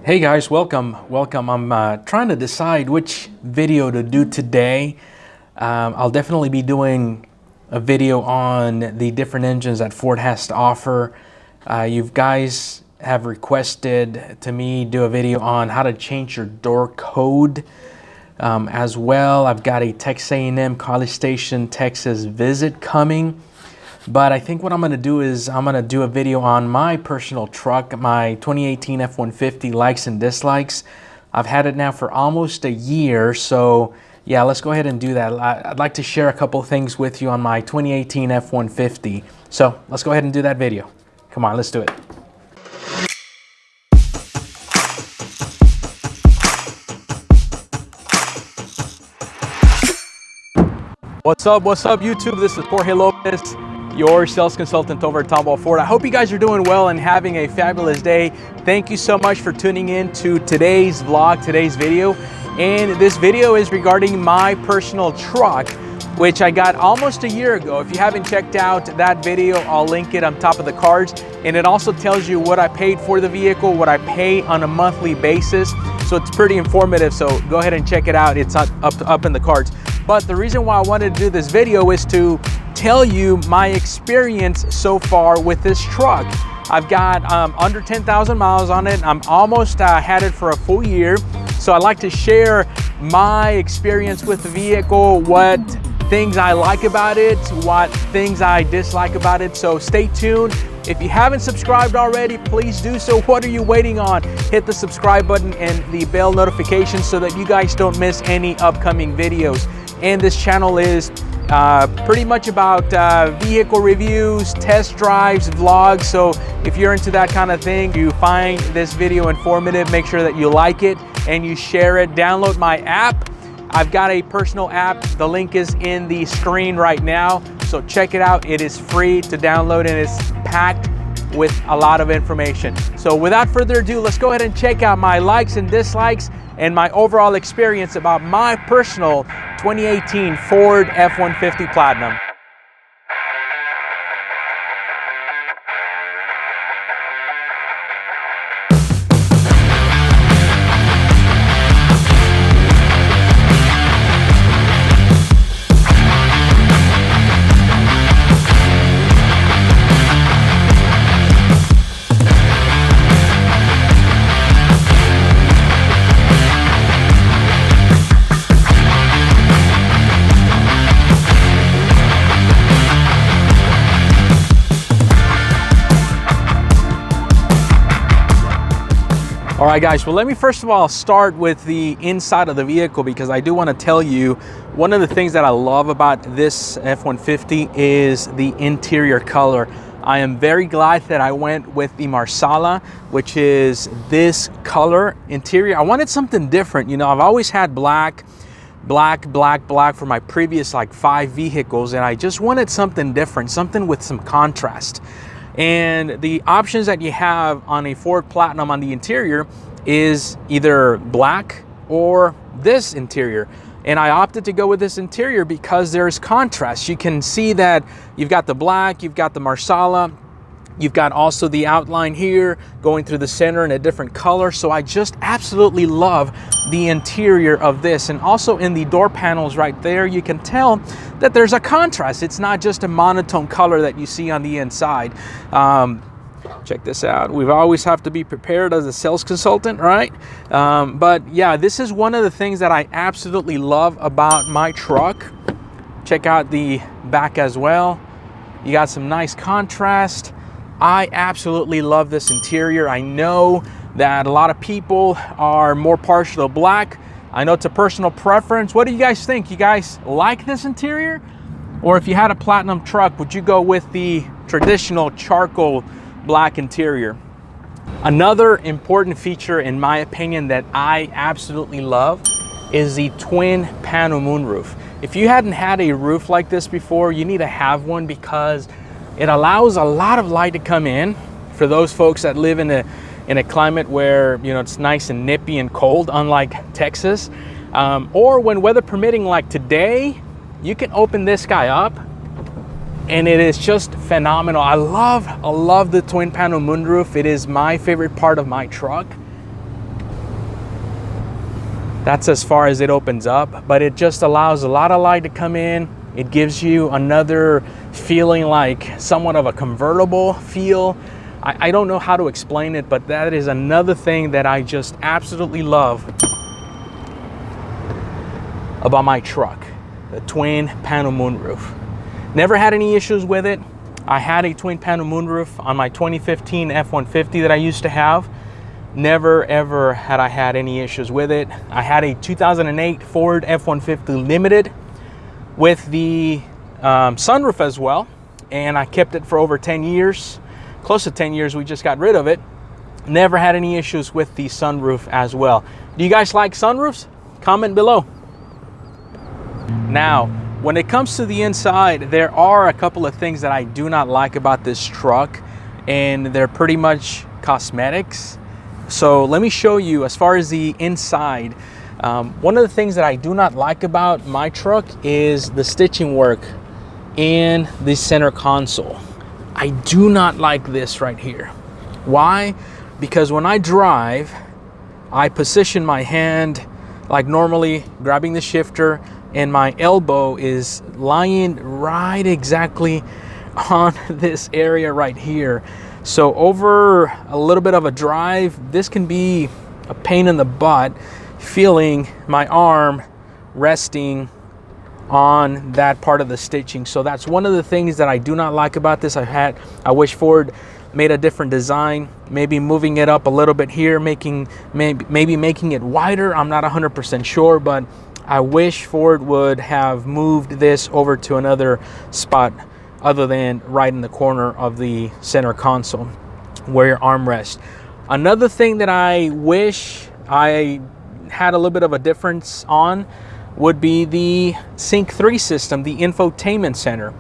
Hey guys, welcome. I'm trying to decide which video to do today. I'll definitely be doing a video on the different engines that Ford has to offer. You guys have requested to me do a video on how to change your door code as well. I've got a Texas A&M College Station, Texas visit coming. But I think what I'm going to do is I'm going to do a video on my personal truck, my 2018 F-150 likes and dislikes. I've had it now for almost a year, so yeah, let's go ahead and do that. I'd like to share a couple things with you on my 2018 F-150. So let's go ahead and do that video. Come on, let's do it. What's up YouTube? This is Jorge Lopez, your sales consultant over at Tomball Ford. I hope you guys are doing well and having a fabulous day. Thank you so much for tuning in to today's vlog, today's video. And this video is regarding my personal truck, which I got almost a year ago. If you haven't checked out that video, I'll link it on top of the cards. And it also tells you what I paid for the vehicle, what I pay on a monthly basis. So it's pretty informative, so go ahead and check it out. It's up in the cards. But the reason why I wanted to do this video is to tell you my experience so far with this truck. I've got under 10,000 miles on it. I'm almost had it for a full year. So I like to share my experience with the vehicle, what things I like about it, what things I dislike about it. So stay tuned. If you haven't subscribed already, please do so. What are you waiting on? Hit the subscribe button and the bell notification so that you guys don't miss any upcoming videos. And this channel is pretty much about vehicle reviews, test drives, vlogs. So if you're into that kind of thing, you find this video informative, make sure that you like it and you share it. Download my app. I've got a personal app. The link is in the screen right now. So check it out. It is free to download and it's packed with a lot of information. So without further ado, let's go ahead and check out my likes and dislikes and my overall experience about my personal 2018 Ford F-150 Platinum. All right guys, well let me first of all start with the inside of the vehicle because I do want to tell you one of the things that I love about this F-150 is the interior color. I am very glad that I went with the Marsala, which is this color interior. I wanted something different. You know, I've always had black for my previous like 5 vehicles, and I just wanted something different, something with some contrast. And the options that you have on a Ford Platinum on the interior is either black or this interior. And I opted to go with this interior because there's contrast. You can see that you've got the black, you've got the Marsala, you've got also the outline here going through the center in a different color. So I just absolutely love the interior of this. And also in the door panels right there, you can tell that there's a contrast. It's not just a monotone color that you see on the inside. Check this out. We always have to be prepared as a sales consultant, right? But yeah, this is one of the things that I absolutely love about my truck. Check out the back as well. You got some nice contrast. I absolutely love this interior. I know that a lot of people are more partial to black. I know it's a personal preference. What do you guys think? You guys like this interior? Or if you had a Platinum truck, would you go with the traditional charcoal black interior? Another important feature, in my opinion, that I absolutely love is the twin panel moonroof. If you hadn't had a roof like this before, you need to have one because it allows a lot of light to come in for those folks that live in a climate where, you know, it's nice and nippy and cold, unlike Texas. Or when weather permitting like today, you can open this guy up and it is just phenomenal. I love the twin panel moonroof. It is my favorite part of my truck. That's as far as it opens up, but it just allows a lot of light to come in. It gives you another feeling, like somewhat of a convertible feel. I don't know how to explain it, but that is another thing that I just absolutely love about my truck, the twin panel moonroof. Never had any issues with it. I had a twin panel moonroof on my 2015 F-150 that I used to have. Never ever had I had any issues with it. I had a 2008 Ford F-150 Limited with the sunroof as well, and I kept it for over 10 years. Close to 10 years, we just got rid of it. Never had any issues with the sunroof as well. Do you guys like sunroofs? Comment below. Now, when it comes to the inside, there are a couple of things that I do not like about this truck, and they're pretty much cosmetics. So let me show you as far as the inside. One of the things that I do not like about my truck is the stitching work in the center console. I do not like this right here. Why? Because when I drive, I position my hand like normally, grabbing the shifter, and my elbow is lying right exactly on this area right here. So over a little bit of a drive, this can be a pain in the butt, feeling my arm resting on that part of the stitching. So that's one of the things that I do not like about this. I wish Ford made a different design, maybe moving it up a little bit here, maybe making it wider. I'm not 100% sure, but I wish Ford would have moved this over to another spot other than right in the corner of the center console where your arm rests. Another thing that I wish I had a little bit of a difference on would be the Sync 3 system, the infotainment center.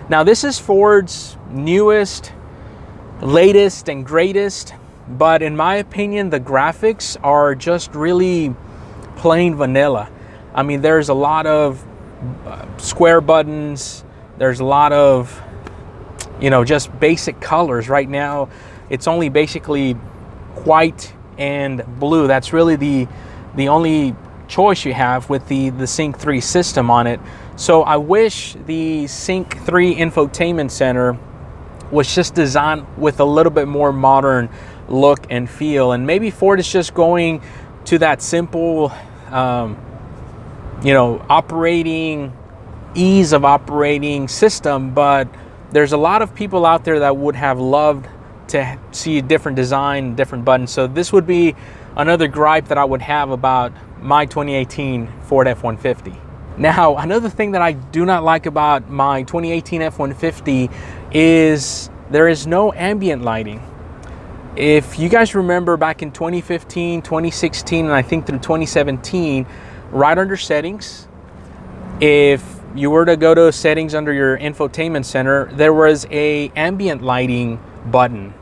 Now this is Ford's newest, latest and greatest, but in my opinion the graphics are just really plain vanilla. I mean, there's a lot of square buttons, there's a lot of, you know, just basic colors. Right now it's only basically white and blue. That's really the only choice you have with the Sync 3 system on it. So I wish the Sync 3 infotainment center was just designed with a little bit more modern look and feel, and maybe Ford is just going to that simple you know, ease of operating system. But there's a lot of people out there that would have loved to see a different design, different buttons. So this would be another gripe that I would have about my 2018 Ford F-150. Now, another thing that I do not like about my 2018 F-150 is there is no ambient lighting. If you guys remember back in 2015, 2016, and I think through 2017, right under settings, if you were to go to settings under your infotainment center, there was a ambient lighting button.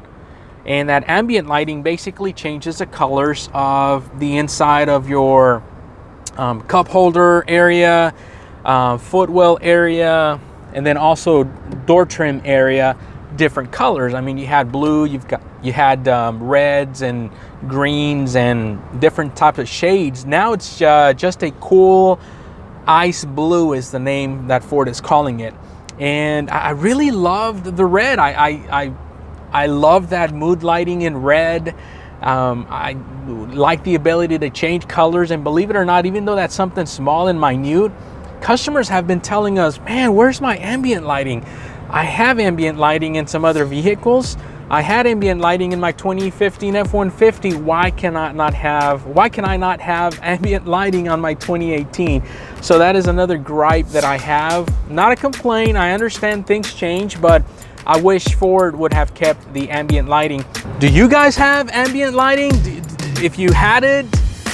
And that ambient lighting basically changes the colors of the inside of your cup holder area, footwell area, and then also door trim area, different colors. I mean, you had blue, you had reds and greens and different types of shades. Now it's just a cool ice blue is the name that Ford is calling it. And I really loved the red. I love that mood lighting in red. I like the ability to change colors, and believe it or not, even though that's something small and minute, customers have been telling us, man, where's my ambient lighting? I have ambient lighting in some other vehicles. I had ambient lighting in my 2015 F-150. Why can I not have ambient lighting on my 2018? So that is another gripe that I have. Not a complaint. I understand things change, but I wish Ford would have kept the ambient lighting. Do you guys have ambient lighting? If you had it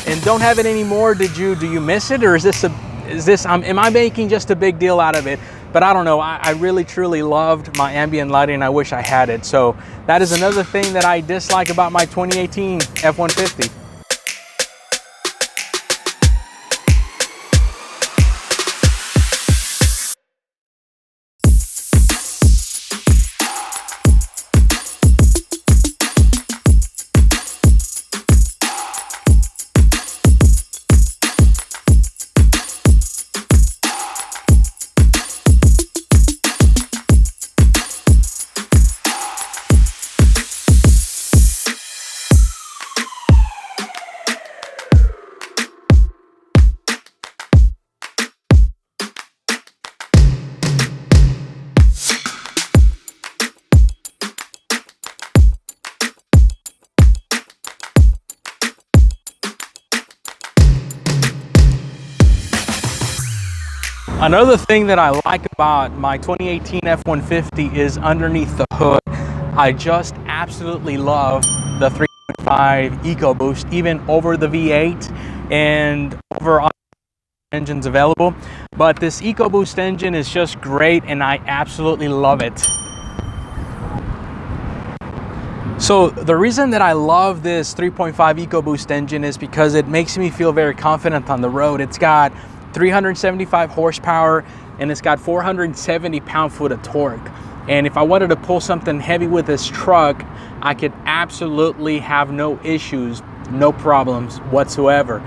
and don't have it anymore, do you miss it, or am I making just a big deal out of it? But I don't know. I really truly loved my ambient lighting, and I wish I had it. So that is another thing that I dislike about my 2018 F-150. Another thing that I like about my 2018 F-150 is underneath the hood. I just absolutely love the 3.5 EcoBoost, even over the V8 and over other engines available. But this EcoBoost engine is just great, and I absolutely love it. So the reason that I love this 3.5 EcoBoost engine is because it makes me feel very confident on the road. It's got 375 horsepower and it's got 470 pound-foot of torque. And if I wanted to pull something heavy with this truck, I could absolutely have no issues, no problems whatsoever.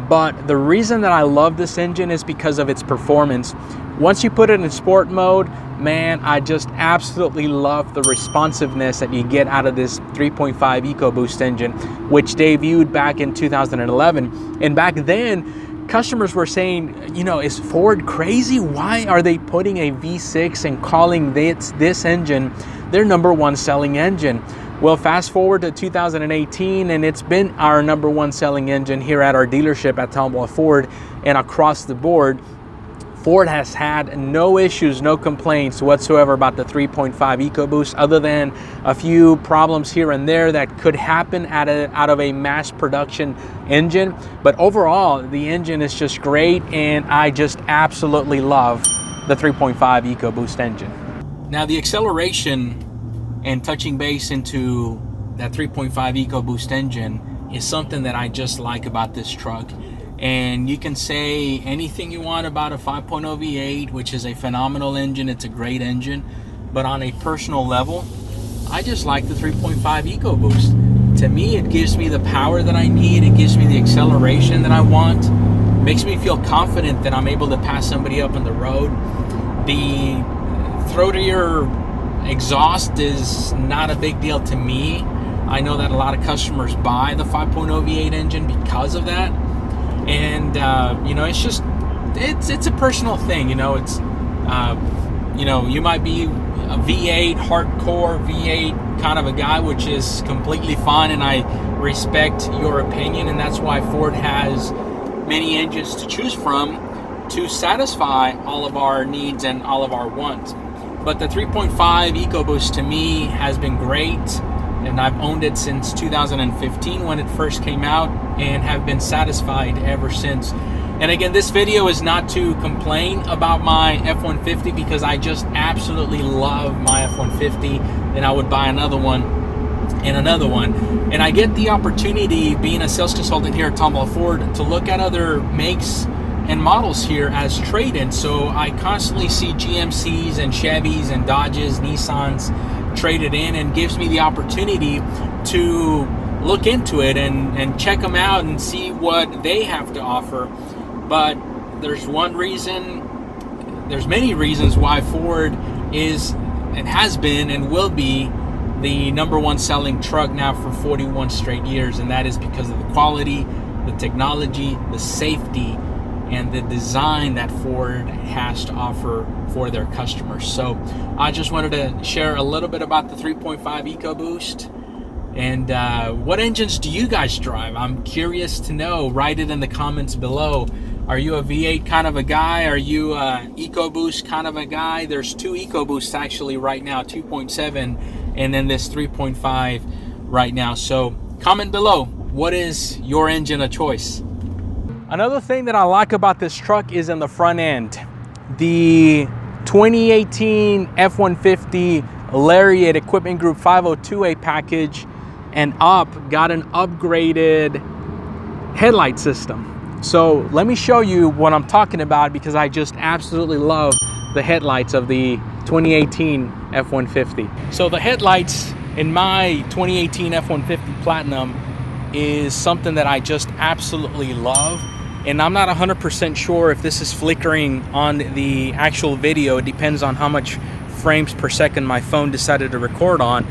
But the reason that I love this engine is because of its performance. Once you put it in sport mode, man, I just absolutely love the responsiveness that you get out of this 3.5 EcoBoost engine, which debuted back in 2011. And back then, customers were saying, you know, is Ford crazy? Why are they putting a V6 and calling this engine their #1 selling engine? Well, fast forward to 2018, and it's been our #1 selling engine here at our dealership at Tomball Ford, and across the board, Ford has had no issues, no complaints whatsoever about the 3.5 EcoBoost, other than a few problems here and there that could happen out of a mass production engine. But overall, the engine is just great, and I just absolutely love the 3.5 EcoBoost engine. Now, the acceleration and touching base into that 3.5 EcoBoost engine is something that I just like about this truck. And you can say anything you want about a 5.0 V8, which is a phenomenal engine. It's a great engine. But on a personal level, I just like the 3.5 EcoBoost. To me, it gives me the power that I need. It gives me the acceleration that I want. It makes me feel confident that I'm able to pass somebody up on the road. The throatier exhaust is not a big deal to me. I know that a lot of customers buy the 5.0 V8 engine because of that. And you know, it's a personal thing. You know, it's you know, you might be a V8 hardcore V8 kind of a guy, which is completely fine, and I respect your opinion, and that's why Ford has many engines to choose from to satisfy all of our needs and all of our wants. But the 3.5 EcoBoost to me has been great, and I've owned it since 2015 when it first came out, and have been satisfied ever since. And again, this video is not to complain about my F-150, because I just absolutely love my F-150, and I would buy another one and another one. And I get the opportunity, being a sales consultant here at Tomball Ford, to look at other makes and models here as trade-in. So I constantly see GMCs and Chevys and Dodges, Nissans traded in, and gives me the opportunity to look into it and check them out and see what they have to offer. But there's one reason, there's many reasons why Ford is and has been and will be the #1 selling truck now for 41 straight years, and that is because of the quality, the technology, the safety, and the design that Ford has to offer for their customers. So I just wanted to share a little bit about the 3.5 EcoBoost. And what engines do you guys drive? I'm curious to know. Write it in the comments below. Are you a V8 kind of a guy? Are you a EcoBoost kind of a guy? There's two EcoBoosts actually right now, 2.7 and then this 3.5 right now. So comment below, what is your engine of choice? Another thing that I like about this truck is in the front end. The 2018 F-150 Lariat Equipment Group 502A package and up got an upgraded headlight system. So let me show you what I'm talking about, because I just absolutely love the headlights of the 2018 F-150. So the headlights in my 2018 F-150 Platinum is something that I just absolutely love. And I'm not 100% sure if this is flickering on the actual video. It depends on how much frames per second my phone decided to record on.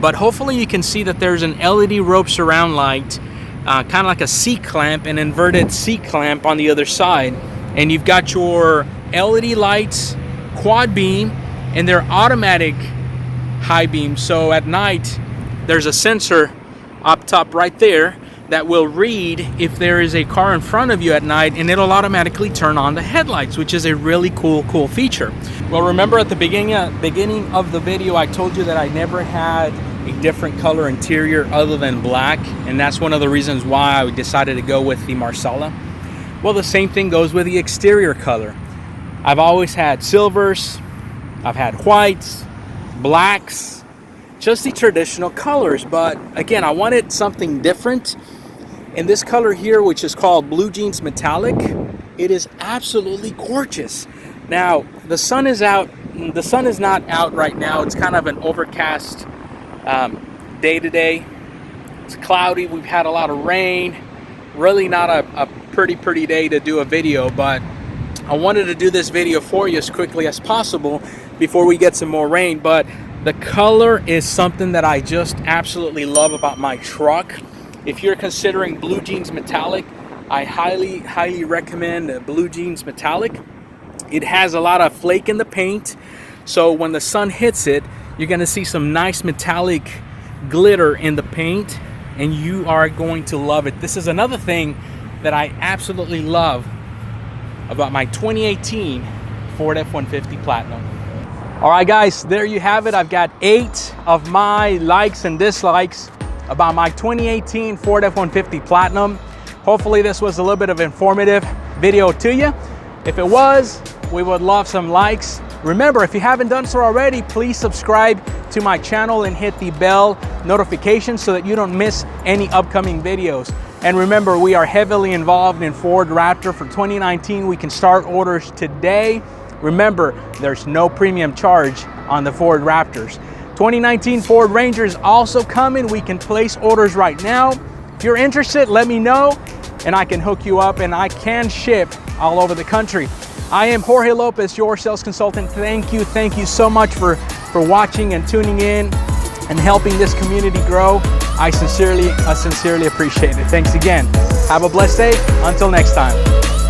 But hopefully you can see that there's an LED rope surround light, kind of like a C-clamp, an inverted C-clamp on the other side. And you've got your LED lights, quad beam, and they're automatic high beam. So at night, there's a sensor up top right there that will read if there is a car in front of you at night, and it'll automatically turn on the headlights, which is a really cool feature. Well, remember at the beginning of the video, I told you that I never had a different color interior other than black, and that's one of the reasons why I decided to go with the Marsala. Well, the same thing goes with the exterior color. I've always had silvers, I've had whites, blacks, just the traditional colors, but again, I wanted something different. And this color here, which is called Blue Jeans Metallic, it is absolutely gorgeous. Now, the sun is out. The sun is not out right now. It's kind of an overcast day today. It's cloudy. We've had a lot of rain. Really not a pretty day to do a video, but I wanted to do this video for you as quickly as possible before we get some more rain. But the color is something that I just absolutely love about my truck. If you're considering Blue Jeans Metallic, I highly recommend Blue Jeans Metallic. It has a lot of flake in the paint, so when the sun hits it, you're gonna see some nice metallic glitter in the paint, and you are going to love it. This is another thing that I absolutely love about my 2018 Ford F-150 Platinum. All right, guys, there you have it. I've got 8 of my likes and dislikes about my 2018 Ford F-150 Platinum. Hopefully this was a little bit of informative video to you. If it was, we would love some likes. Remember, if you haven't done so already, please subscribe to my channel and hit the bell notification so that you don't miss any upcoming videos. And remember, we are heavily involved in Ford Raptor for 2019. We can start orders today. Remember, there's no premium charge on the Ford Raptors. 2019 Ford Ranger is also coming. We can place orders right now. If you're interested, let me know and I can hook you up, and I can ship all over the country. I am Jorge Lopez, your sales consultant. Thank you so much for watching and tuning in and helping this community grow. I sincerely appreciate it. Thanks again. Have a blessed day. Until next time.